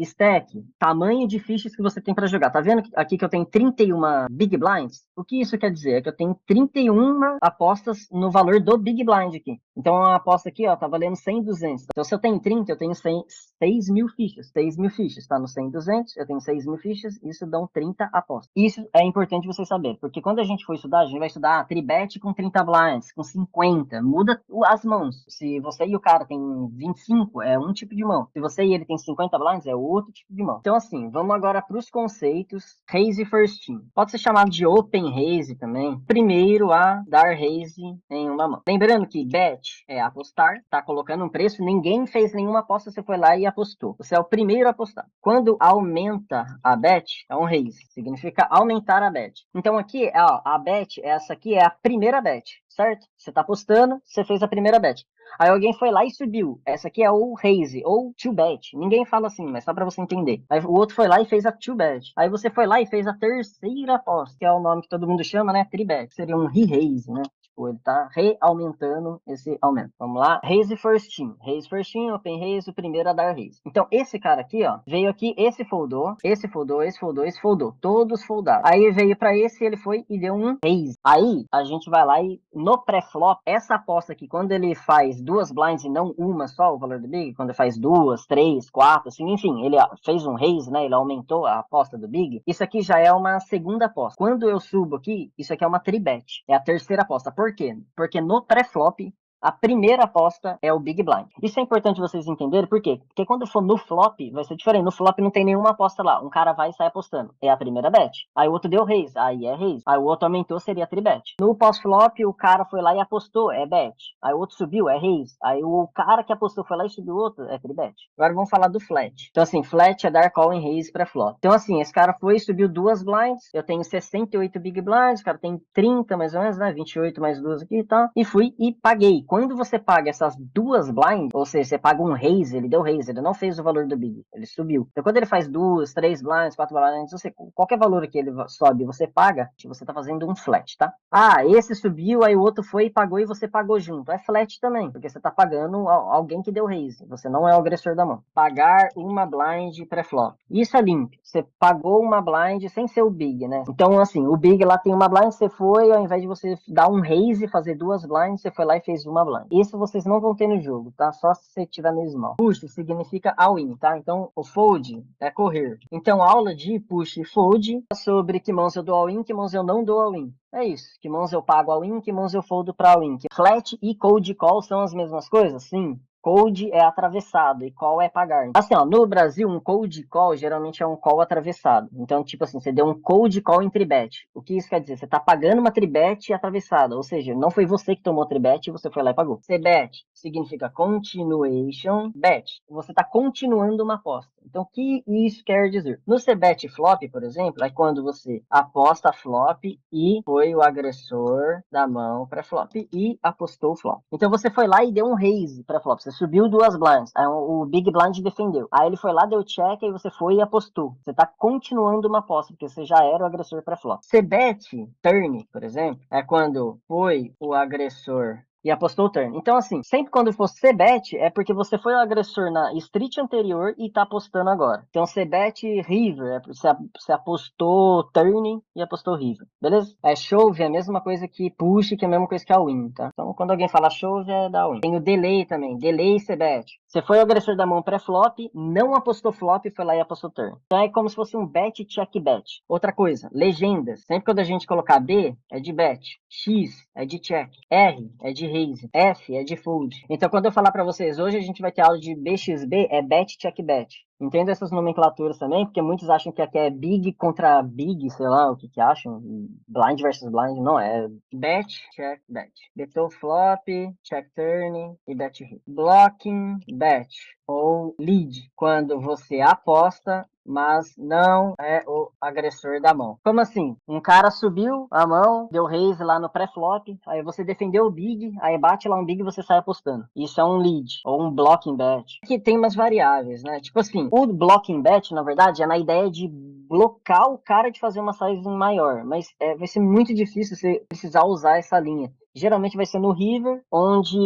stack, tamanho de fichas que você tem para jogar. Tá vendo aqui que eu tenho 31 Big Blinds? O que isso quer dizer? É que eu tenho 31 apostas no valor do Big Blind aqui. Então, a aposta aqui, ó, tá valendo 100, 200. Então, se eu tenho 30, eu tenho 6 mil fichas. 6 mil fichas, tá no 100, 200, eu tenho 6 mil fichas, isso dão 30 apostas. Isso é importante você saber, porque quando a gente for estudar, a gente vai estudar tribet com 30 blinds, com 50, muda as mãos. Se você e o cara tem 25, é um tipo de mão. Se você e ele tem 50 blinds, é outro tipo de mão. Então, assim, vamos agora para os conceitos raise first team. Pode ser chamado de open raise também. Primeiro a dar raise em uma mão. Lembrando que bet é apostar, tá colocando um preço, ninguém fez nenhuma aposta, você foi lá e apostou. Você é o primeiro a apostar. Quando aumenta a bet, é um raise, significa aumentar a bet. Então aqui, ó, a bet, essa aqui é a primeira bet, certo? Você tá apostando, você fez a primeira bet. Aí alguém foi lá e subiu. Essa aqui é o raise, ou two bet. Ninguém fala assim, mas só pra você entender. Aí o outro foi lá e fez a two bet. Aí você foi lá e fez a terceira aposta, que é o nome que todo mundo chama, né? Three bet. Seria um re-raise, né? Tipo, ele tá reaumentando esse aumento. Vamos lá. Raise first team. Raise first team, open raise, o primeiro a dar raise. Então, esse cara aqui, ó, veio aqui, esse foldou, esse foldou, esse foldou, esse foldou. Todos foldaram. Aí veio pra esse, ele foi e deu um raise. Aí, a gente vai lá e no pré-flop, essa aposta aqui, quando ele faz duas blinds e não uma só, o valor do big, quando ele faz duas, três, quatro, assim, enfim, ele fez um raise, né, ele aumentou a aposta do big, isso aqui já é uma segunda aposta. Quando eu subo aqui, isso aqui é uma tribet, é a terceira aposta. Por quê? Porque no pré-flop, a primeira aposta é o Big Blind. Isso é importante vocês entenderem, por quê? Porque quando for no flop, vai ser diferente. No flop não tem nenhuma aposta lá. Um cara vai e sai apostando. É a primeira bet. Aí o outro deu raise. Aí é raise. Aí o outro aumentou, seria tribet. No pós-flop, o cara foi lá e apostou. É bet. Aí o outro subiu, é raise. Aí o cara que apostou foi lá e subiu o outro, é tribet. Agora vamos falar do flat. Então assim, flat é dar call em raise para flop. Então assim, esse cara foi e subiu duas blinds. Eu tenho 68 Big Blinds. O cara tem 30 mais ou menos, né? 28 mais duas aqui e tal. E fui e paguei. Quando você paga essas duas blinds, ou seja, você paga um raise, ele deu raise, ele não fez o valor do big, ele subiu. Então quando ele faz duas, três blinds, quatro blinds, você, qualquer valor que ele sobe, você paga, você tá fazendo um flat, tá? Ah, esse subiu, aí o outro foi e pagou e você pagou junto. É flat também, porque você tá pagando alguém que deu raise, você não é o agressor da mão. Pagar uma blind pré-flop. Isso é limpo. Você pagou uma blind sem ser o big, né? Então assim, o big lá tem uma blind, você foi, ao invés de você dar um raise, fazer duas blinds, você foi lá e fez uma blind. Isso vocês não vão ter no jogo, tá? Só se você tiver no small. Push significa all-in, tá? Então, o fold é correr. Então, a aula de push e fold é sobre que mãos eu dou all-in, que mãos eu não dou all-in. É isso. Que mãos eu pago all-in, que mãos eu foldo para all-in. Flat e cold call são as mesmas coisas? Sim. Cold é atravessado e call é pagar. Assim, ó, no Brasil, um cold call geralmente é um call atravessado. Então, tipo assim, você deu um cold call em tribet. O que isso quer dizer? Você tá pagando uma tribet atravessada, ou seja, não foi você que tomou tribet e você foi lá e pagou. C-bet significa continuation bet. Você tá continuando uma aposta. Então, o que isso quer dizer? No C-bet flop, por exemplo, é quando você aposta flop e foi o agressor da mão para flop e apostou o flop. Então, você foi lá e deu um raise para flop. Você subiu duas blinds. Aí o Big Blind defendeu. Aí ele foi lá, deu check, e você foi e apostou. Você tá continuando uma aposta, porque você já era o agressor para flop. C-bet turn, por exemplo, é quando foi o agressor e apostou o turn. Então, assim, sempre quando for C-bet, é porque você foi o agressor na street anterior e tá apostando agora. Então, C-bet river, é porque você apostou turn e apostou river, beleza? Shove é a mesma coisa que push, que é a mesma coisa que a win, tá? Então, quando alguém fala shove, é da win. Tem o delay também, delay C-bet. Você foi o agressor da mão pré-flop, não apostou flop, foi lá e apostou turn. Então, é como se fosse um bet, check, bet. Outra coisa, legendas. Sempre quando a gente colocar B, é de bet. X é de check. R é de raise. F é de fold. Então, quando eu falar para vocês, hoje a gente vai ter aula de BXB, é bet, check, bet. Entenda essas nomenclaturas também, porque muitos acham que aqui é big contra big, sei lá o que acham. Blind versus blind, não é. Bet, check, bet. Betou flop, check turn e bet hit. Blocking, bet. Ou lead, quando você aposta, mas não é o agressor da mão. Como assim? Um cara subiu a mão, deu raise lá no pré-flop, aí você defendeu o big, aí bate lá um big e você sai apostando. Isso é um lead, ou um blocking bet. Aqui tem umas variáveis, né? Tipo assim, o blocking bet, na verdade, é na ideia de blocar o cara de fazer uma size maior, mas vai ser muito difícil você precisar usar essa linha. geralmente vai ser no River, onde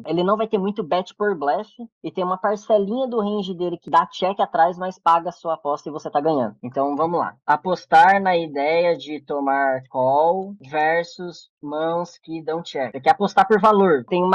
ele não vai ter muito bet por blefe, e tem uma parcelinha do range dele que dá check atrás, mas paga a sua aposta e você tá ganhando. Então vamos lá. Apostar na ideia de tomar call versus mãos que dão check. Você quer apostar por valor. Tem um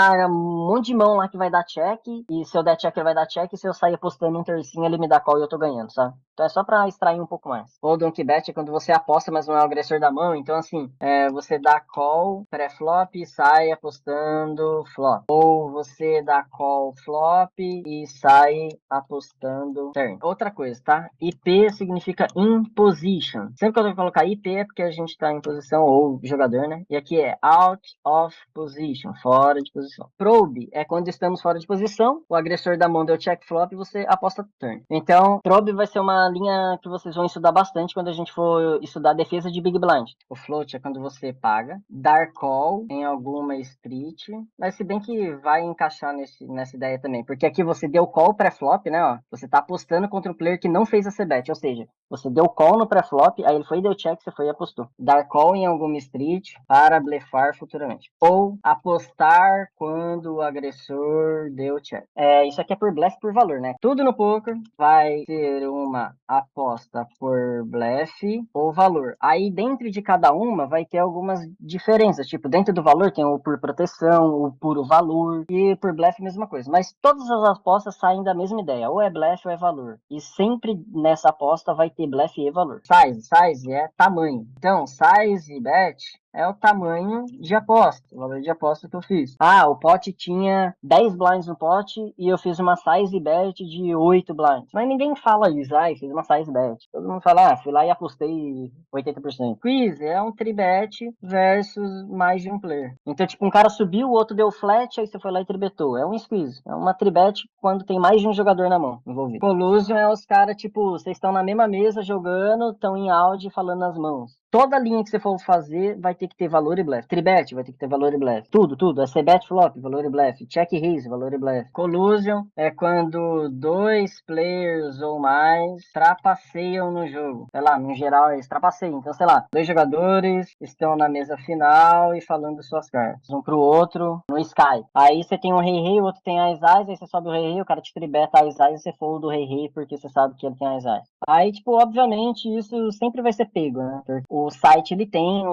monte de mão lá que vai dar check, e se eu der check, ele vai dar check, e se eu sair apostando um tercinho, ele me dá call e eu tô ganhando, sabe? Então é só pra extrair um pouco mais. Ou donkey bet é quando você aposta, mas não é o agressor da mão. Então, assim, você dá call pré-flop e sai apostando flop. Ou você dá call flop e sai apostando turn. Outra coisa, tá? IP significa in position. Sempre que eu tenho que colocar IP é porque a gente tá em posição, ou jogador, né? E aqui é out of position, fora de posição. Probe é quando estamos fora de posição, o agressor da mão deu check flop e você aposta turn. Então, probe vai ser uma linha que vocês vão estudar bastante quando a gente for estudar defesa de Big Blind. O float é quando você paga, dar call em alguma street, mas se bem que vai encaixar nessa ideia também, porque aqui você deu call pré-flop, né, ó, você tá apostando contra um player que não fez a c-bet, ou seja, você deu call no pré-flop, aí ele foi e deu check, você foi e apostou. Dar call em alguma street para blefar futuramente. Ou apostar quando o agressor deu check. Isso aqui é por blefe por valor, né? Tudo no poker vai ser uma aposta por blefe ou valor. Aí dentro de cada uma vai ter algumas diferenças. Tipo, dentro do valor tem o por proteção, o puro valor, e por blefe mesma coisa. Mas todas as apostas saem da mesma ideia. Ou é blefe ou é valor. E sempre nessa aposta vai ter blefe e valor. Size é tamanho. Então, size e bet é o tamanho de aposta, o valor de aposta que eu fiz. Ah, o pote tinha 10 blinds no pote e eu fiz uma size bet de 8 blinds. Mas ninguém fala isso, fiz uma size bet. Todo mundo fala, fui lá e apostei 80%. Quiz é um tribet versus mais de um player. Então, tipo, um cara subiu, o outro deu flat, aí você foi lá e tribetou. É um squeeze. É uma tribet quando tem mais de um jogador na mão envolvido. Collusion é os caras, tipo, vocês estão na mesma mesa jogando, estão em áudio falando nas mãos. Toda linha que você for fazer vai ter que ter valor e blefe. Tribet vai ter que ter valor e blefe. Tudo. C-bet flop, valor e blefe. Check raise, valor e blefe. Collusion é quando dois players ou mais trapaceiam no jogo. Sei lá, no geral eles trapaceiam. Então, sei lá, dois jogadores estão na mesa final e falando suas cartas. Um pro outro no Sky. Aí você tem um rei-rei, o outro tem as-as, aí você sobe o rei-rei, o cara te tribeta as-as e você folda o rei-rei porque você sabe que ele tem as-as. Aí, tipo, obviamente, isso sempre vai ser pego, né? O site, ele tem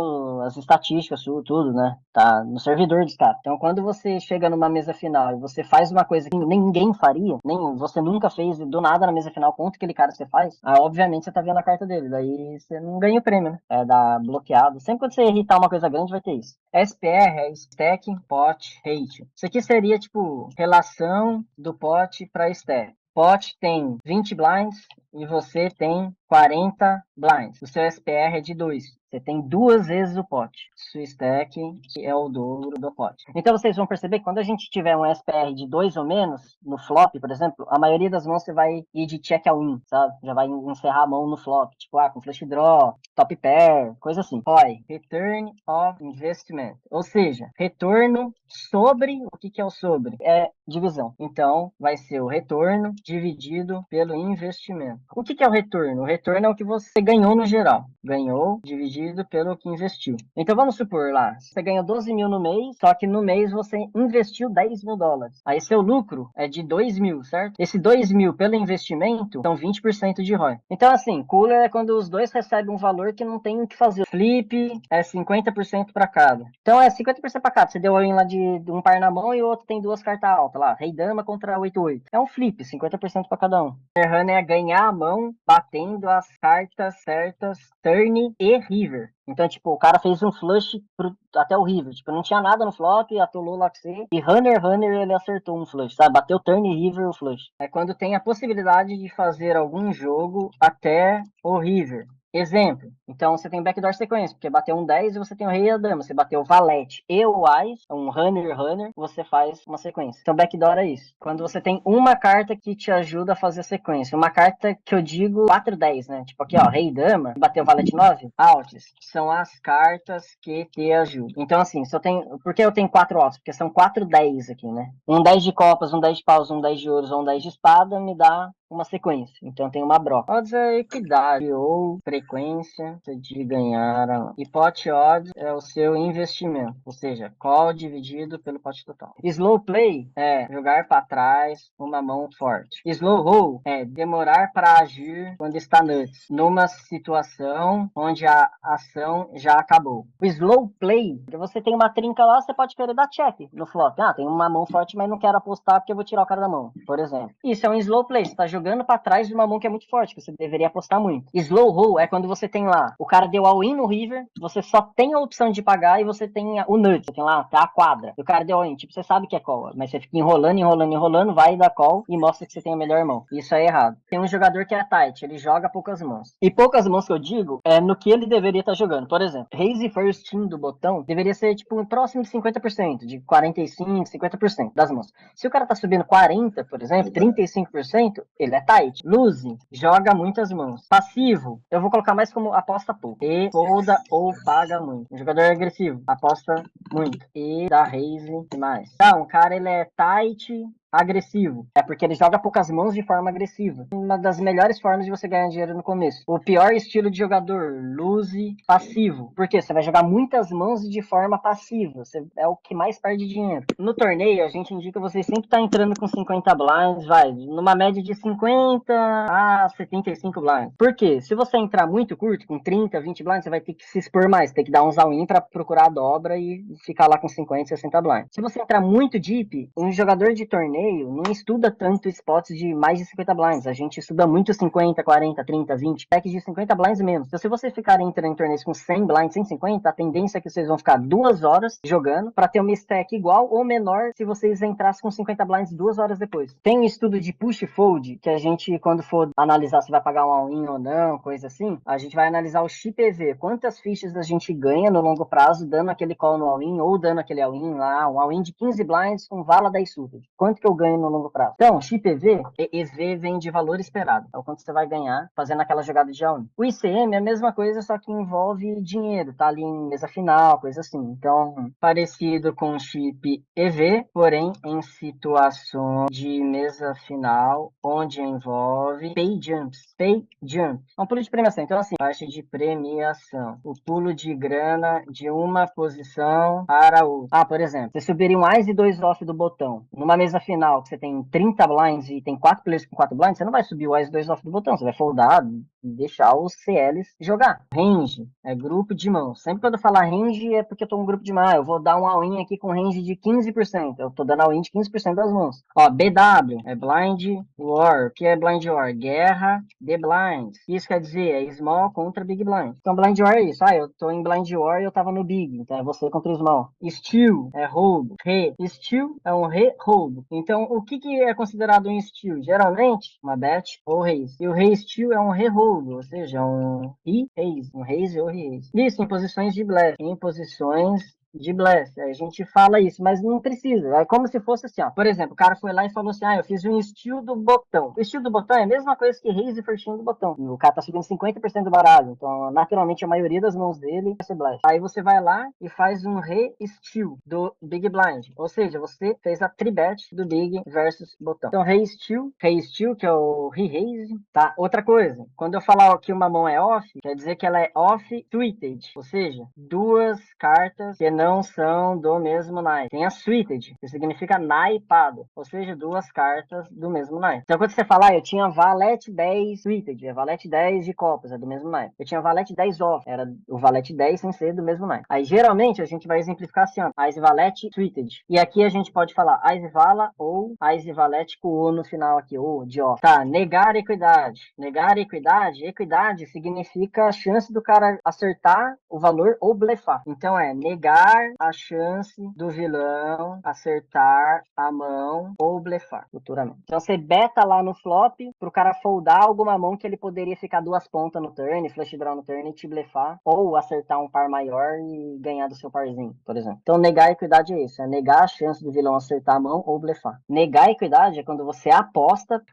as estatísticas, tudo, né? Tá no servidor dos caras. Então, quando você chega numa mesa final e você faz uma coisa que ninguém faria, nem você nunca fez, do nada na mesa final, contra aquele cara você faz, aí, obviamente, você tá vendo a carta dele. Daí, você não ganha o prêmio, né? Dá bloqueado. Sempre quando você irritar uma coisa grande, vai ter isso. SPR é Stack, Pot, Rate. Isso aqui seria, tipo, relação do pot pra stack. Pot tem 20 blinds e você tem 40 blinds. O seu SPR é de 2. Você tem 2 vezes o pote. Seu stack é o dobro do pote. Então vocês vão perceber que quando a gente tiver um SPR de 2 ou menos, no flop, por exemplo, a maioria das mãos você vai ir de check a win, sabe? Já vai encerrar a mão no flop. Tipo, com flush draw, top pair, coisa assim. ROI, Return of Investment. Ou seja, retorno sobre, o que é o sobre? É divisão. Então, vai ser o retorno dividido pelo investimento. O que é o retorno? O retorno é o que você ganhou no geral. Ganhou dividido pelo que investiu. Então, vamos supor lá, você ganhou 12 mil no mês, só que no mês você investiu 10 mil dólares. Aí seu lucro é de 2 mil, certo? Esse 2 mil pelo investimento são 20% de ROI. Então, assim, cooler é quando os dois recebem um valor que não tem o que fazer. Flip é 50% para cada. Então, é 50% para cada. Você deu aí lá de um par na mão e o outro tem duas cartas altas lá. Rei dama contra 8-8. É um flip, 50% para cada um. Run é ganhar a mão batendo as cartas certas, turn e river. Então, tipo, o cara fez um flush até o river. Tipo, não tinha nada no flop, atolou lá com você. E runner, ele acertou um flush, sabe? Bateu turn e river o flush. É quando tem a possibilidade de fazer algum jogo até o river. Exemplo, então você tem backdoor sequência, porque bateu um 10 e você tem o rei e a dama. Você bateu o valete e o ás, um runner, você faz uma sequência. Então backdoor é isso. Quando você tem uma carta que te ajuda a fazer a sequência. Uma carta que eu digo 4-10, né? Tipo aqui, ó, rei e dama, bateu o valete 9, altos. São as cartas que te ajudam. Então assim, se eu tenho... Por que eu tenho 4 altos? Porque são 4-10 aqui, né? Um 10 de copas, um 10 de paus, um 10 de ouros ou um 10 de espada me dá uma sequência. Então tem uma broca. Odds é equidade ou frequência de ganhar. E pot odds é o seu investimento, ou seja, call dividido pelo pot total. Slow play é jogar para trás uma mão forte. Slow roll é demorar para agir quando está nuts, numa situação onde a ação já acabou. O slow play, você tem uma trinca lá, você pode querer dar check no flop. Ah, tem uma mão forte, mas não quero apostar porque eu vou tirar o cara da mão, por exemplo. Isso é um slow play, você está jogando para trás de uma mão que é muito forte, que você deveria apostar muito. Slow roll é quando você tem lá, o cara deu all-in no river, você só tem a opção de pagar e você tem o nut, você tem lá tá a quadra. E o cara deu all-in, tipo, você sabe que é call, mas você fica enrolando, vai dar call e mostra que você tem a melhor mão. Isso é errado. Tem um jogador que é tight, ele joga poucas mãos. E poucas mãos que eu digo é no que ele deveria estar jogando. Por exemplo, raise first team do botão deveria ser tipo próximo de 50%, de 45%, 50% das mãos. Se o cara tá subindo 40%, por exemplo, 35%, ele é tight. Lose, joga muitas mãos. Passivo, eu vou colocar mais como aposta pouco. E folda ou paga muito. Um jogador agressivo, aposta muito. E dá raise e mais. Então, o cara ele é tight, agressivo. É porque ele joga poucas mãos de forma agressiva. Uma das melhores formas de você ganhar dinheiro no começo. O pior estilo de jogador, lose, passivo. Porque você vai jogar muitas mãos de forma passiva. Você é o que mais perde dinheiro. No torneio, a gente indica você sempre estar entrando com 50 blinds, vai, numa média de 50 a 75 blinds. Por quê? Se você entrar muito curto, com 30, 20 blinds, você vai ter que se expor mais, ter que dar uns all-in para procurar a dobra e ficar lá com 50, 60 blinds. Se você entrar muito deep, um jogador de torneio não estuda tanto spots de mais de 50 blinds. A gente estuda muito 50, 40, 30, 20, packs de 50 blinds menos. Então, se você ficar entrando em torneios com 100 blinds, 150, a tendência é que vocês vão ficar 2 horas jogando para ter uma stack igual ou menor se vocês entrassem com 50 blinds 2 horas depois. Tem um estudo de push fold que a gente, quando for analisar se vai pagar um all-in ou não, coisa assim, a gente vai analisar o XPV, quantas fichas a gente ganha no longo prazo dando aquele call no all-in ou dando aquele all-in lá, um all-in de 15 blinds com vala 10 suited. Quanto que eu ganho no longo prazo? Então, XPV, EV vem de valor esperado. É o quanto você vai ganhar fazendo aquela jogada de all-in. O ICM é a mesma coisa, só que envolve dinheiro, tá ali em mesa final, coisa assim. Então, parecido com o chip EV, porém em situações de mesa final, onde envolve pay jumps. Pay jump. É um pulo de premiação. Então, assim, faixa de premiação. O pulo de grana de uma posição para outra. Ah, por exemplo, você subiria um Ice e 2 off do botão. Numa mesa final, que você tem 30 blinds e tem 4 players com 4 blinds, você não vai subir o Ice 2 off do botão. Você vai foldar e deixar os CLs jogar. Range é grupo de mãos. Sempre quando eu falar range é porque eu tô um grupo de mãos. Eu vou dar um all-in aqui com range de 15%. Eu tô dando all-in de 15% das mãos. Ó, BW é Blind War. O que é Blind War? Guerra de blinds. Isso quer dizer, é small contra big blind. Então, Blind War é isso. Ah, eu tô em Blind War e eu tava no big. Então, é você contra o small. Steal é roubo. Steal é um roubo. Então, o que é considerado um steal? Geralmente, uma bet ou raise. E o re-steal é um re-roubo, ou seja, um re-raise. Um raise ou re-raise. Isso em posições de blefe. Em posições de blast. A gente fala isso, mas não precisa. É como se fosse assim, ó. Por exemplo, o cara foi lá e falou assim, eu fiz um steal do botão. O steal do botão é a mesma coisa que raise for steal do botão. E o cara tá subindo 50% do baralho. Então, naturalmente, a maioria das mãos dele vai ser blast. Aí você vai lá e faz um re-steal do Big Blind. Ou seja, você fez a tribet do Big versus botão. Então, re-steal, que é o re-raise, tá? Outra coisa, quando eu falar que uma mão é off, quer dizer que ela é off-suited. Ou seja, duas cartas que não são do mesmo naipe. Tem a suited, que significa naipado, ou seja, duas cartas do mesmo naipe. Então, quando você falar, eu tinha valete 10 suited, é valete 10 de copas, é do mesmo naipe. Eu tinha valete 10 off, era o valete 10 sem ser do mesmo naipe. Aí, geralmente, a gente vai exemplificar assim, ó, Ice valete suited. E aqui a gente pode falar Ice vala ou Ice valete com o no final aqui, ou de off. Tá, negar equidade. Negar equidade, equidade significa a chance do cara acertar o valor ou blefar. Então, é negar a chance do vilão acertar a mão ou blefar futuramente. Então você beta lá no flop pro cara foldar alguma mão que ele poderia ficar duas pontas no turn, flush draw no turn e te blefar, ou acertar um par maior e ganhar do seu parzinho, por exemplo. Então negar a equidade é isso, é negar a chance do vilão acertar a mão ou blefar. Negar a equidade é quando você aposta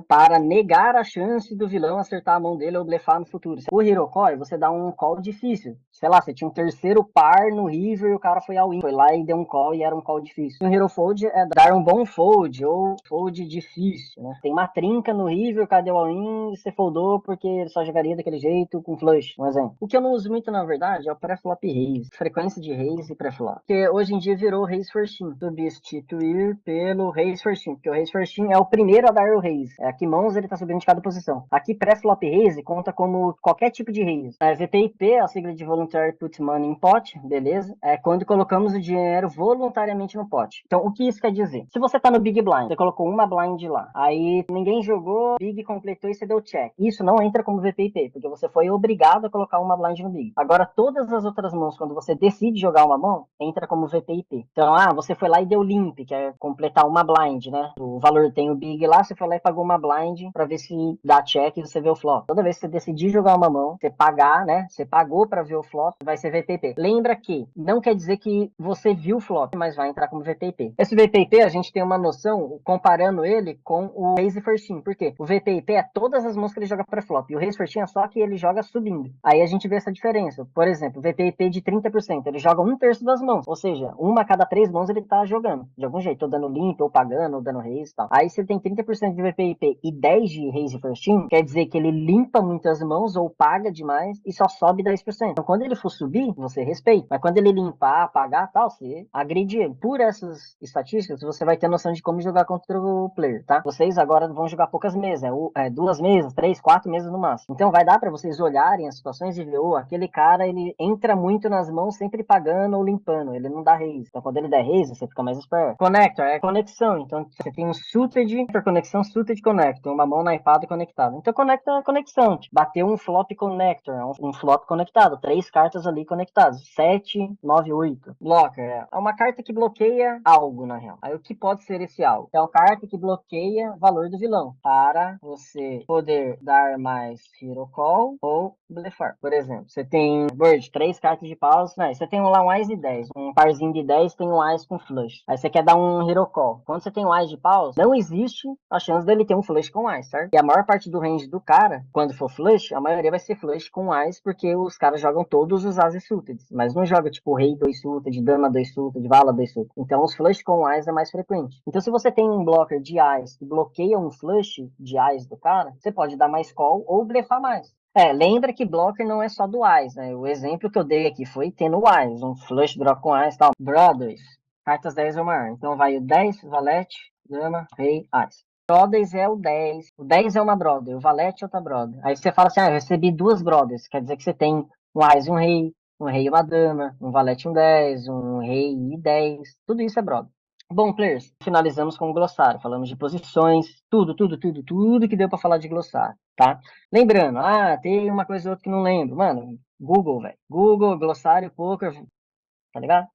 para negar a chance do vilão acertar a mão dele ou blefar no futuro. O Hero Call, você dá um call difícil. Sei lá, você tinha um terceiro par no horrível e o cara foi all-in. Foi lá e deu um call e era um call difícil. E o hero fold é dar um bom fold ou fold difícil, né? Tem uma trinca no river, o cara deu all-in e você foldou porque ele só jogaria daquele jeito com flush, um exemplo. O que eu não uso muito, na verdade, é o pré-flop raise. Frequência de raise e pré-flop. Porque hoje em dia virou raise first team. Substituir pelo raise first team. Porque o raise first team é o primeiro a dar o raise. É aqui mãos ele tá subindo de cada posição. Aqui pré-flop raise conta como qualquer tipo de raise. VPIP, a sigla de Voluntary Put Money in Pot, beleza? É quando colocamos o dinheiro voluntariamente no pote. Então, o que isso quer dizer? Se você tá no Big Blind, você colocou uma blind lá, aí ninguém jogou, Big completou e você deu check. Isso não entra como VPIP, porque você foi obrigado a colocar uma blind no Big. Agora, todas as outras mãos, quando você decide jogar uma mão, entra como VPIP. Então, você foi lá e deu limp, que é completar uma blind, né? O valor tem o Big lá, você foi lá e pagou uma blind pra ver se dá check e você vê o flop. Toda vez que você decidir jogar uma mão, você pagar, né? Você pagou pra ver o flop, vai ser VPIP. Lembra que não quer dizer que você viu o flop, mas vai entrar como VPIP. Esse VPIP, a gente tem uma noção comparando ele com o Raise First Team. Por quê? O VPIP é todas as mãos que ele joga pré-flop. E o Raise First Team é só que ele joga subindo. Aí a gente vê essa diferença. Por exemplo, o VPIP de 30%, ele joga 1/3 das mãos. Ou seja, uma a cada 3 mãos ele tá jogando. De algum jeito, ou dando limp, ou pagando, ou dando raise e tal. Aí você tem 30% de VPIP e 10 de Raise First Team, quer dizer que ele limpa muitas mãos ou paga demais e só sobe 10%. Então quando ele for subir, você respeita. Mas quando ele limpar, pagar tal, você agride ele. Por essas estatísticas, você vai ter noção de como jogar contra o player, tá? Vocês agora vão jogar poucas mesas, 2 mesas, 3, 4 mesas no máximo. Então vai dar pra vocês olharem as situações e ver, aquele cara, ele entra muito nas mãos sempre pagando ou limpando, ele não dá raise. Então quando ele der raise, você fica mais esperto. Connector é conexão, então você tem um suited, interconexão, suited connector, uma mão naipada e conectada. Então conecta a conexão, bateu um flop connector, um flop conectado, 3 cartas ali conectadas, 7, 9, 8. Blocker é uma carta que bloqueia algo, na real. Aí o que pode ser esse algo? É uma carta que bloqueia o valor do vilão, para você poder dar mais hero call ou blefar. Por exemplo, você tem Bird, 3 cartas de paus, não, você tem lá um Ás e 10, um parzinho de 10 tem um Ás com flush. Aí você quer dar um hero call. Quando você tem um Ás de paus, não existe a chance dele ter um flush com Ás, certo? E a maior parte do range do cara, quando for flush, a maioria vai ser flush com Ás, porque os caras jogam todos os Ases suited, mas não joga tipo Rei 2 suited, Dama 2 suited, Vala 2 suited. Então os flush com Ás é mais frequente. Então se você tem um blocker de Ás que bloqueia um flush de Ás do cara, você pode dar mais call ou blefar mais. Lembra que blocker não é só do Ás, né? O exemplo que eu dei aqui foi tendo o Ás, um flush draw com Ás e tal. Brothers, cartas 10 ou maior. Então vai o 10, Valete, Dama, Rei, Ás. Brothers é o 10. O 10 é uma brother, o Valete é outra brother. Aí você fala assim, eu recebi 2 brothers. Quer dizer que você tem um Ás e um Rei e uma Dama, um Valete e um 10, um Rei e 10. Tudo isso é brother. Bom, players, finalizamos com o glossário. Falamos de posições, tudo que deu pra falar de glossário, tá? Lembrando, tem uma coisa ou outra que não lembro. Mano, Google, velho. Google, glossário, poker, tá ligado?